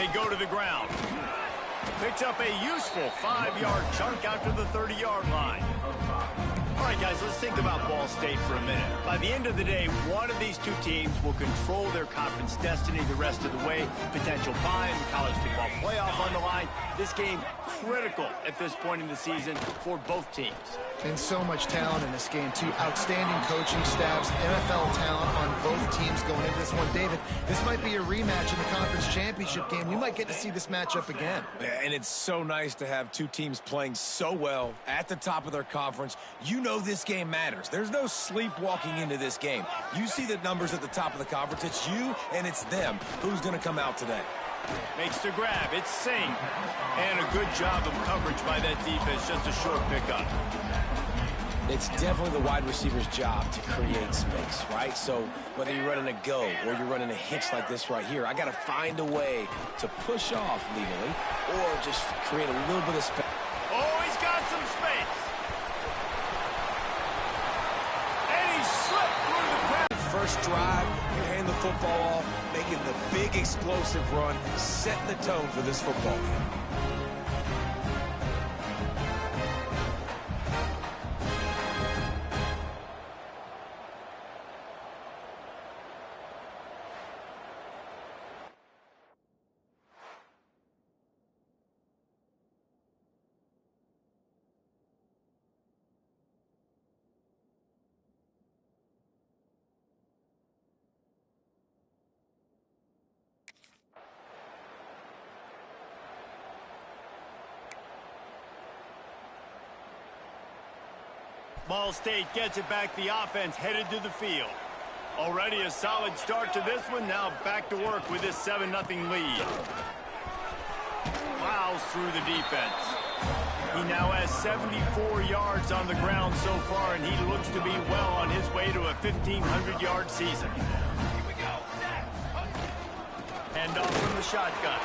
They go to the ground. Picks up a useful 5-yard chunk out to the 30-yard line. All right, guys, let's think about Ball State for a minute. By the end of the day, one of these two teams will control their conference destiny the rest of the way. Potential bye in the college football playoff on the line. This game critical at this point in the season for both teams. And so much talent in this game, too. Outstanding coaching staffs, NFL talent on both teams going into this one. David, this might be a rematch in the conference championship game. We might get to see this matchup again. And it's so nice to have two teams playing so well at the top of their conference. You know this game matters. There's no sleepwalking into this game. You see the numbers at the top of the conference. It's you and it's them. Who's going to come out today? Makes the grab. It's Singh. And a good job of coverage by that defense. Just a short pickup. It's definitely the wide receiver's job to create space, right? So whether you're running a go or you're running a hitch like this right here, I got to find a way to push off legally or just create a little bit of space. Oh, he's got some space. And he slipped through the crowd. First drive, you hand the football off, making the big explosive run, setting the tone for this football game. Ball State gets it back. The offense headed to the field. Already a solid start to this one. Now back to work with this 7-0 lead. Plows through the defense. He now has 74 yards on the ground so far, and he looks to be well on his way to a 1,500-yard season. Hand off from the shotgun.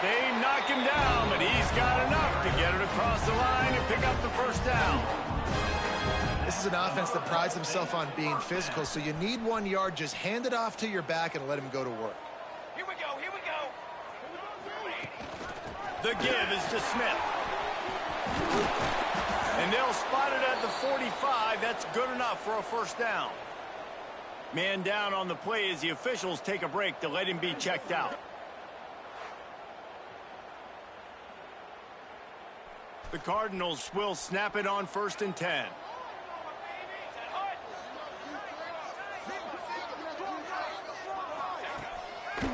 They knock him down, but he's got enough to get it across the line and pick up the first down. This is an offense that prides himself on being physical, so you need 1 yard. Just hand it off to your back and let him go to work. Here we go, here we go. The give is to Smith. And they'll spot it at the 45. That's good enough for a first down. Man down on the play as the officials take a break to let him be checked out. The Cardinals will snap it on 1st and 10.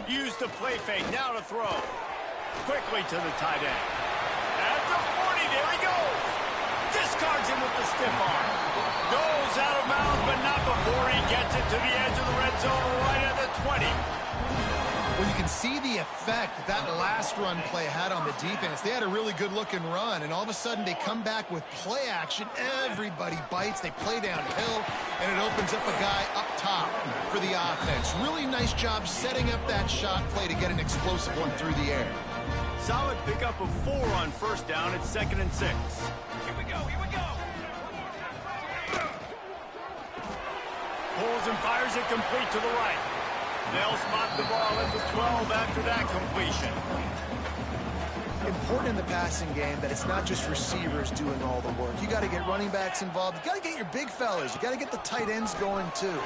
Use the play fake, now to throw. Quickly to the tight end. At the 40, there he goes. Discards him with the stiff arm. Goes out of bounds, but not before he gets it to the edge of the red zone right at the 20. Well, you can see the effect that last run play had on the defense. They had a really good-looking run, and all of a sudden they come back with play action. Everybody bites. They play downhill, and it opens up a guy up top for the offense. Really nice job setting up that shot play to get an explosive one through the air. Solid pickup of 4 on first down. It's 2nd and 6. Here we go, here we go. Pulls and fires it complete to the right. They'll spot the ball at the 12 after that completion. Important in the passing game that it's not just receivers doing all the work. You got to get running backs involved. You got to get your big fellas. You got to get the tight ends going too.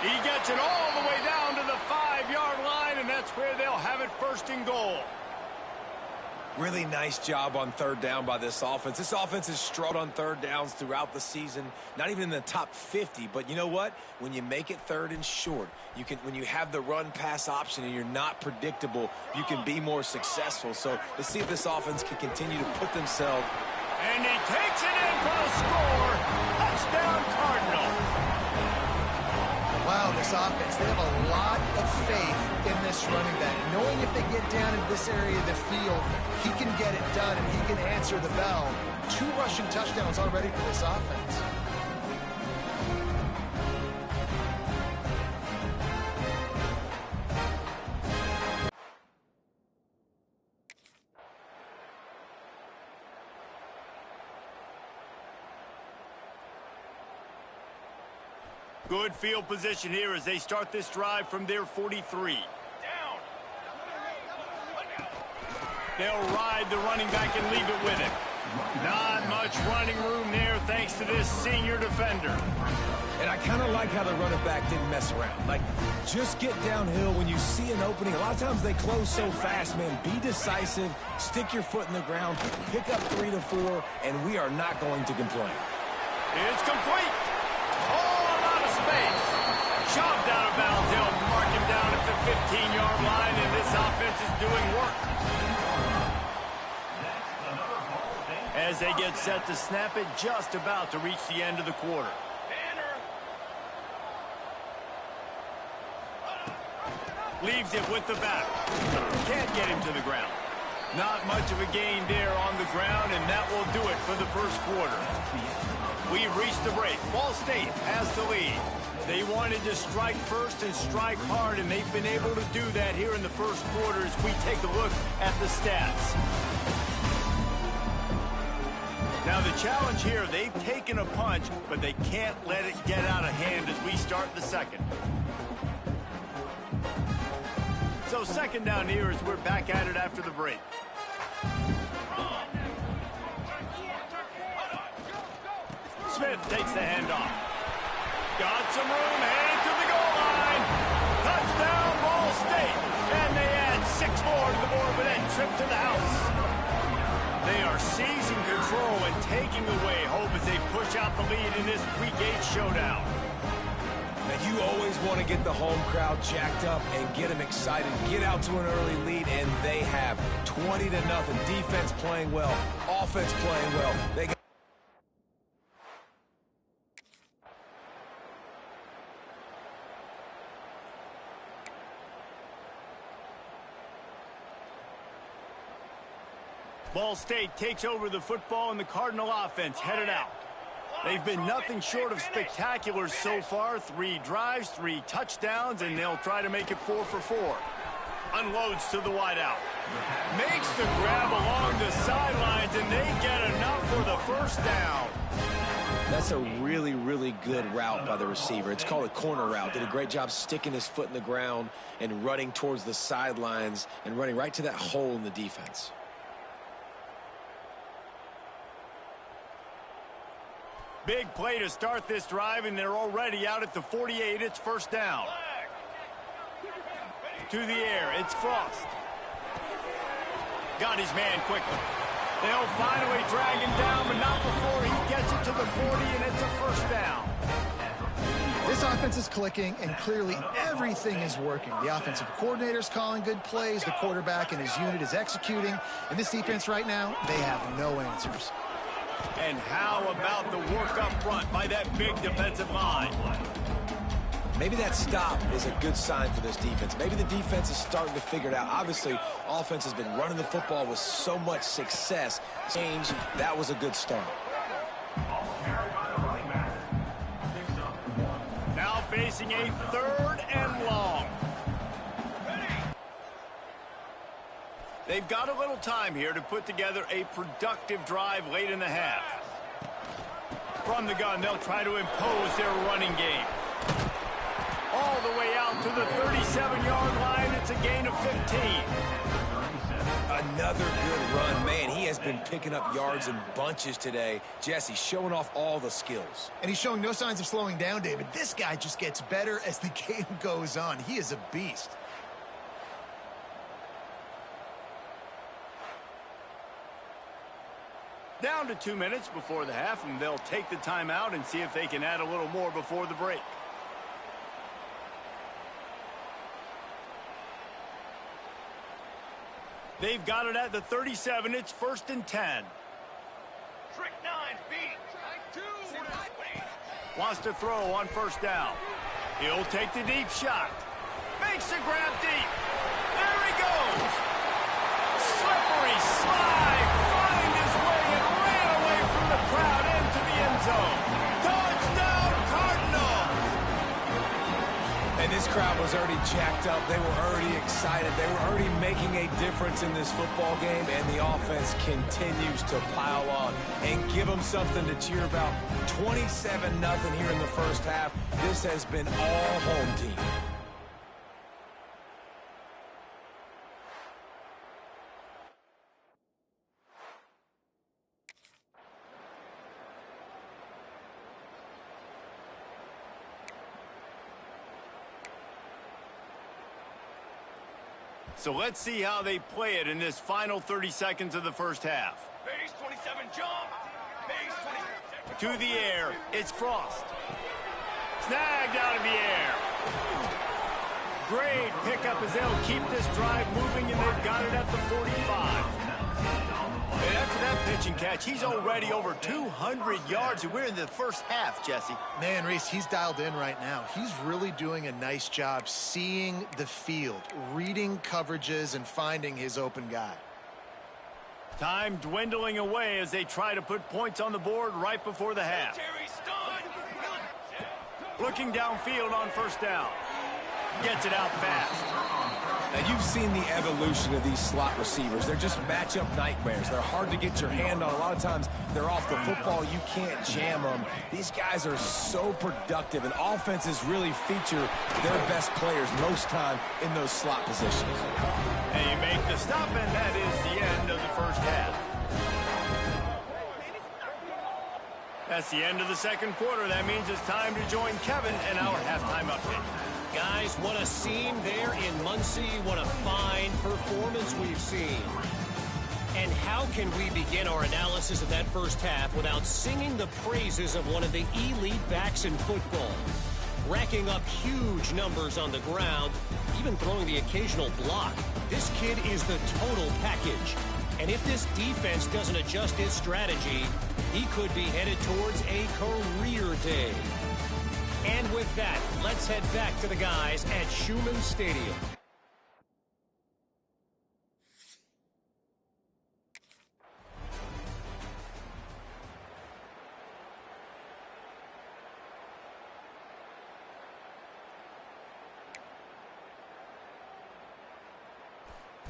He gets it all the way down to the 5-yard line, and that's where they'll have it 1st and goal. Really nice job on 3rd down by this offense. This offense has struggled on 3rd downs throughout the season. Not even in the top 50, but you know what? When you make it 3rd and short, you can. When you have the run-pass option and you're not predictable, you can be more successful. So let's see if this offense can continue to put themselves. And he takes it in for the score. Touchdown, Cardinals. Wow, this offense, they have a lot of faith in this running back. Knowing if they get down in this area of the field, he can get it done and he can answer the bell. 2 rushing touchdowns already for this offense. Good field position here as they start this drive from their 43. Down. They'll ride the running back and leave it with him. Not much running room there thanks to this senior defender. And I kind of like how the running back didn't mess around. Like, just get downhill when you see an opening. A lot of times they close so fast, man. Be decisive, stick your foot in the ground, pick up 3 to 4, and we are not going to complain. It's complete. All out of space. Shoved out of bounds. They'll mark him down at the 15-yard line, and this offense is doing work. As they get set to snap it, just about to reach the end of the quarter. Leaves it with the back. Can't get him to the ground. Not much of a gain there on the ground, and that will do it for the first quarter. We've reached the break. Ball State has the lead. They wanted to strike first and strike hard, and they've been able to do that here in the first quarter as we take a look at the stats. Now the challenge here, they've taken a punch, but they can't let it get out of hand as we start the second. So second down here as we're back at it after the break. Smith takes the handoff. Got some room, headed to the goal line. Touchdown, Ball State. And they add 6 more to the board with that trip to the house. They are seizing control and taking away hope as they push out the lead in this Week 8 showdown. Now, you always want to get the home crowd jacked up and get them excited. Get out to an early lead, and they have 20-0. Defense playing well, offense playing well. They got Ball State takes over the football, and the Cardinal offense headed out. They've been nothing short of spectacular so far. 3 drives, 3 touchdowns, and they'll try to make it 4 for 4. Unloads to the wideout. Makes the grab along the sidelines, and they get enough for the first down. That's a really, really good route by the receiver. It's called a corner route. Did a great job sticking his foot in the ground and running towards the sidelines and running right to that hole in the defense. Big play to start this drive, and they're already out at the 48. It's first down. To the air, it's Frost. Got his man quickly. They'll finally drag him down, but not before he gets it to the 40, and it's a first down. This offense is clicking, and clearly everything is working. The offensive coordinator's calling good plays. The quarterback and his unit is executing. And this defense right now, they have no answers. And how about the work up front by that big defensive line? Maybe that stop is a good sign for this defense. Maybe the defense is starting to figure it out. Obviously, offense has been running the football with so much success. Change, that was a good start. Now facing a 3rd and long. They've got a little time here to put together a productive drive late in the half. From the gun, they'll try to impose their running game. All the way out to the 37-yard line. It's a gain of 15. Another good run. Man, he has been picking up yards in bunches today. Jesse showing off all the skills. And he's showing no signs of slowing down, David. This guy just gets better as the game goes on. He is a beast. Down to 2 minutes before the half, and they'll take the timeout and see if they can add a little more before the break. They've got it at the 37. It's 1st and 10. Trick 9, beat. Wants to throw on first down. He'll take the deep shot. Makes a grab deep. There he goes. Slippery slide. Find his way and ran away from the crowd into the end zone. Touchdown, Cardinals. And this crowd was already jacked up. They were already excited. They were already making a difference in this football game, and the offense continues to pile on and give them something to cheer about. 27-0 here in the first half. This has been all home team. So let's see how they play it in this final 30 seconds of the first half. Base 27 jump. Base 27. To the air, it's Frost. Snagged out of the air. Great pickup as they'll keep this drive moving, and they've got it at the 45. And after that pitch and catch, he's already over 200 yards, and we're in the first half, Jesse. Man, Reese, he's dialed in right now. He's really doing a nice job seeing the field, reading coverages, and finding his open guy. Time dwindling away as they try to put points on the board right before the half. Terry Stone. Looking downfield on first down. Gets it out fast. Now, you've seen the evolution of these slot receivers. They're just matchup nightmares. They're hard to get your hand on. A lot of times, they're off the football. You can't jam them. These guys are so productive, and offenses really feature their best players most time in those slot positions. And you make the stop, and that is the end of the first half. That's the end of the second quarter. That means it's time to join Kevin and our halftime update. Guys, what a scene there in Muncie. What a fine performance we've seen. And how can we begin our analysis of that first half without singing the praises of one of the elite backs in football? Racking up huge numbers on the ground, even throwing the occasional block. This kid is the total package. And if this defense doesn't adjust its strategy, he could be headed towards a career day. And with that, let's head back to the guys at Schumann Stadium.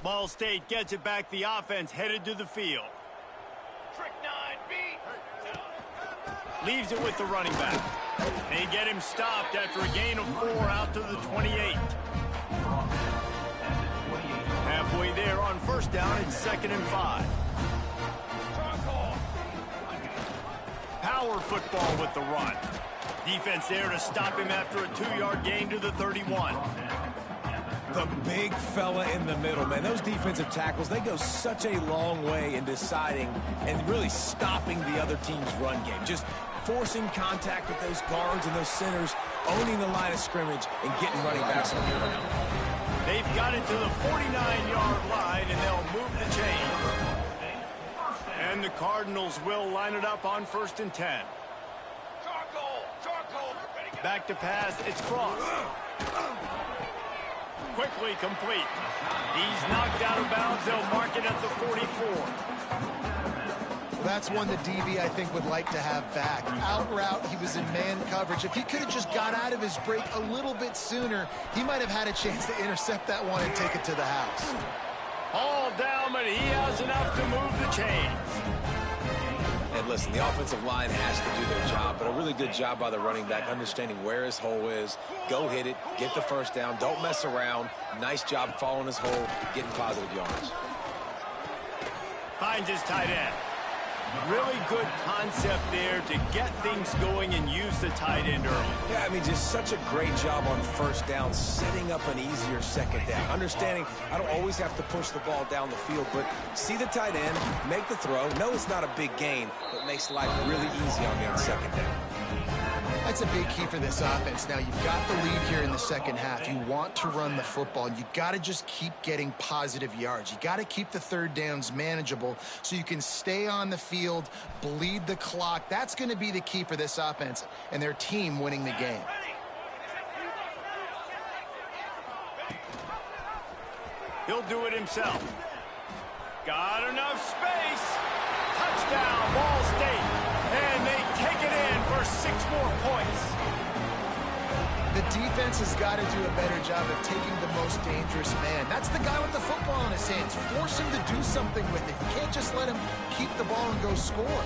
Ball State gets it back. The offense headed to the field. Trick 9 beat. Leaves it with the running back. They get him stopped after a gain of 4 out to the 28. Halfway there on first down, it's 2nd and 5. Power football with the run. Defense there to stop him after a 2-yard gain to the 31. The big fella in the middle, man. Those defensive tackles, they go such a long way in deciding and really stopping the other team's run game. Just forcing contact with those guards and those centers, owning the line of scrimmage, and getting running backs on the ground. They've got it to the 49-yard line, and they'll move the chains. And the Cardinals will line it up on 1st and 10. Charcoal. Back to pass, it's Frost. Quickly complete. He's knocked out of bounds. They'll mark it at the 44. That's one the DB, I think, would like to have back. Out route, he was in man coverage. If he could have just got out of his break a little bit sooner, he might have had a chance to intercept that one and take it to the house. All down, but he has enough to move the chains. And listen, the offensive line has to do their job, but a really good job by the running back, understanding where his hole is. Go hit it, get the first down, don't mess around. Nice job following his hole, getting positive yards. Finds his tight end. Really good concept there to get things going and use the tight end early. Yeah, I mean, just such a great job on first down, setting up an easier second down. Understanding I don't always have to push the ball down the field, but see the tight end, make the throw. No, it's not a big gain, but makes life really easy on me on second down. That's a big key for this offense. Now, you've got the lead here in the second half. You want to run the football. You got to just keep getting positive yards. You got to keep the third downs manageable so you can stay on the field, bleed the clock. That's going to be the key for this offense and their team winning the game. He'll do it himself. Got enough space. Touchdown, Ball State. And they take it in for 6 more points. The defense has got to do a better job of taking the most dangerous man. That's the guy with the football in his hands. Force him to do something with it. You can't just let him keep the ball and go score.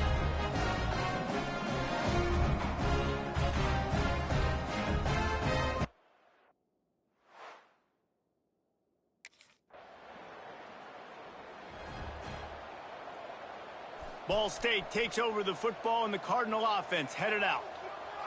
Ball State takes over the football, and the Cardinal offense headed out.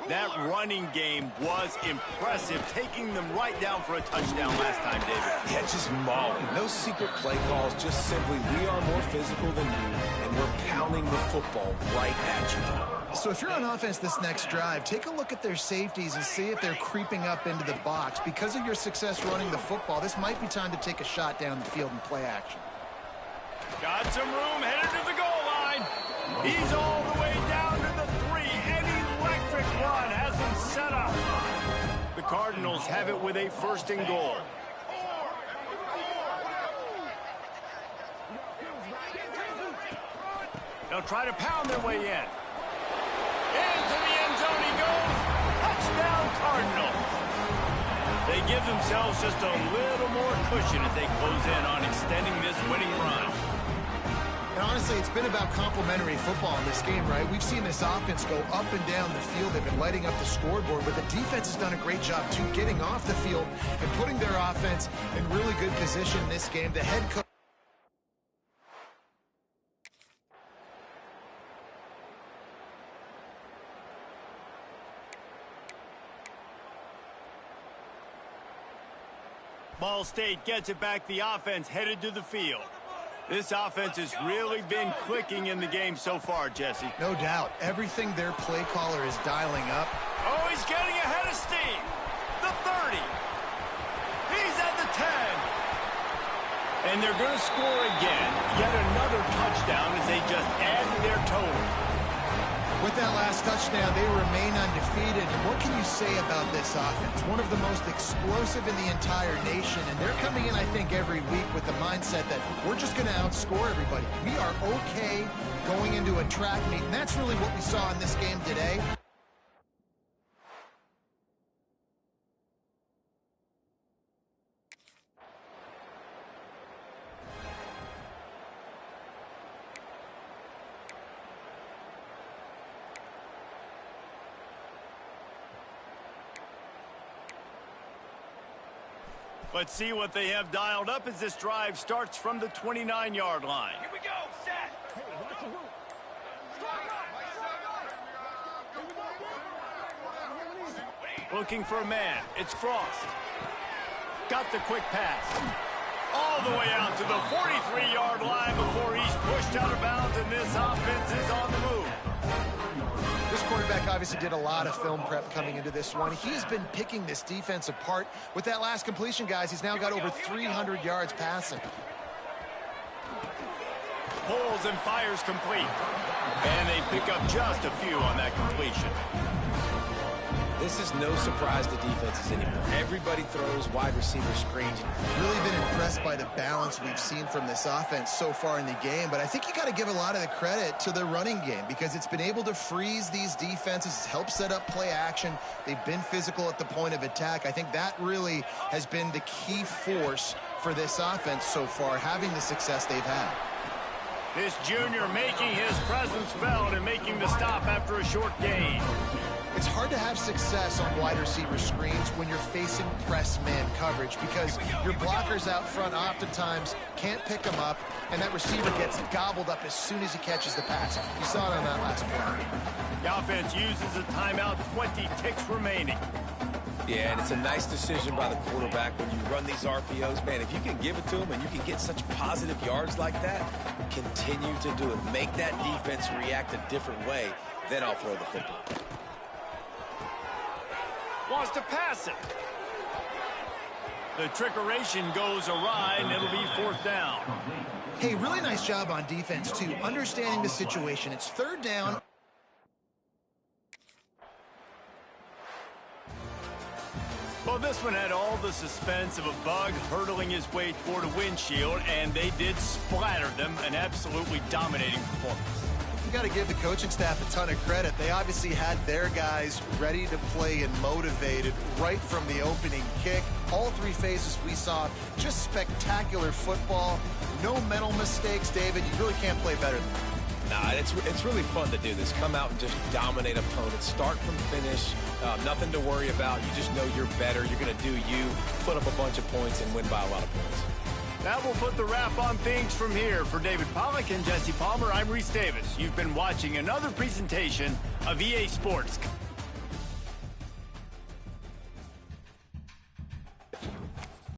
That running game was impressive, taking them right down for a touchdown last time, David. Yeah, just mauling. No secret play calls, just simply we are more physical than you, and we're pounding the football right at you. So if you're on offense this next drive, take a look at their safeties and see if they're creeping up into the box. Because of your success running the football, this might be time to take a shot down the field and play action. Got some room, headed to the goal line. He's all the way down to the 3. An electric run has him set up. The Cardinals have it with a 1st and goal. They'll try to pound their way in. Into the end zone he goes. Touchdown, Cardinals. They give themselves just a little more cushion as they close in on extending this winning run. And honestly, it's been about complementary football in this game, right? We've seen this offense go up and down the field. They've been lighting up the scoreboard, but the defense has done a great job, too, getting off the field and putting their offense in really good position in this game. The head coach. Ball State gets it back. The offense headed to the field. This offense has really been clicking in the game so far, Jesse. No doubt. Everything their play caller is dialing up. Oh, he's getting ahead of steam. The 30. He's at the 10. And they're going to score again. Yet another touchdown as they just add to their total. With that last touchdown, they remain undefeated. And what can you say about this offense? One of the most explosive in the entire nation. And they're coming in, I think, every week with the mindset that we're just going to outscore everybody. We are okay going into a track meet. And that's really what we saw in this game today. Let's see what they have dialed up as this drive starts from the 29-yard line. Here we go, set. Looking for a man. It's Frost. Got the quick pass. All the way out to the 43-yard line before he's pushed out of bounds, and this offense is on the move. This quarterback obviously did a lot of film prep coming into this one. He's been picking this defense apart. With that last completion, guys, he's now got over 300 yards passing. Pulls and fires complete. And they pick up just a few on that completion. This is no surprise to defenses anymore. Everybody throws wide receiver screens. Really been impressed by the balance we've seen from this offense so far in the game, but I think you got to give a lot of the credit to the running game because it's been able to freeze these defenses, help set up play action. They've been physical at the point of attack. I think that really has been the key force for this offense so far, having the success they've had. This junior making his presence felt and making the stop after a short gain. It's hard to have success on wide receiver screens when you're facing press man coverage because your blockers out front oftentimes can't pick them up, and that receiver gets gobbled up as soon as he catches the pass. You saw it on that last play. The offense uses a timeout, 20 ticks remaining. Yeah, and it's a nice decision by the quarterback when you run these RPOs. Man, if you can give it to him and you can get such positive yards like that, continue to do it. Make that defense react a different way, then I'll throw the football. Wants to pass it. The trickeration goes awry, and it'll be 4th down. Hey, really nice job on defense, too, understanding the situation. It's 3rd down. Well, this one had all the suspense of a bug hurtling his way toward a windshield, and they did splatter them, an absolutely dominating performance. You got to give the coaching staff a ton of credit. They obviously had their guys ready to play and motivated right from the opening kick. All 3 phases we saw, just spectacular football. No mental mistakes, David. You really can't play better than that. Nah, it's really fun to do this. Come out and just dominate opponents. Start from finish. Nothing to worry about. You just know you're better. You're going to do you, put up a bunch of points, and win by a lot of points. That will put the wrap on things from here. For David Pollack and Jesse Palmer, I'm Reese Davis. You've been watching another presentation of EA Sports.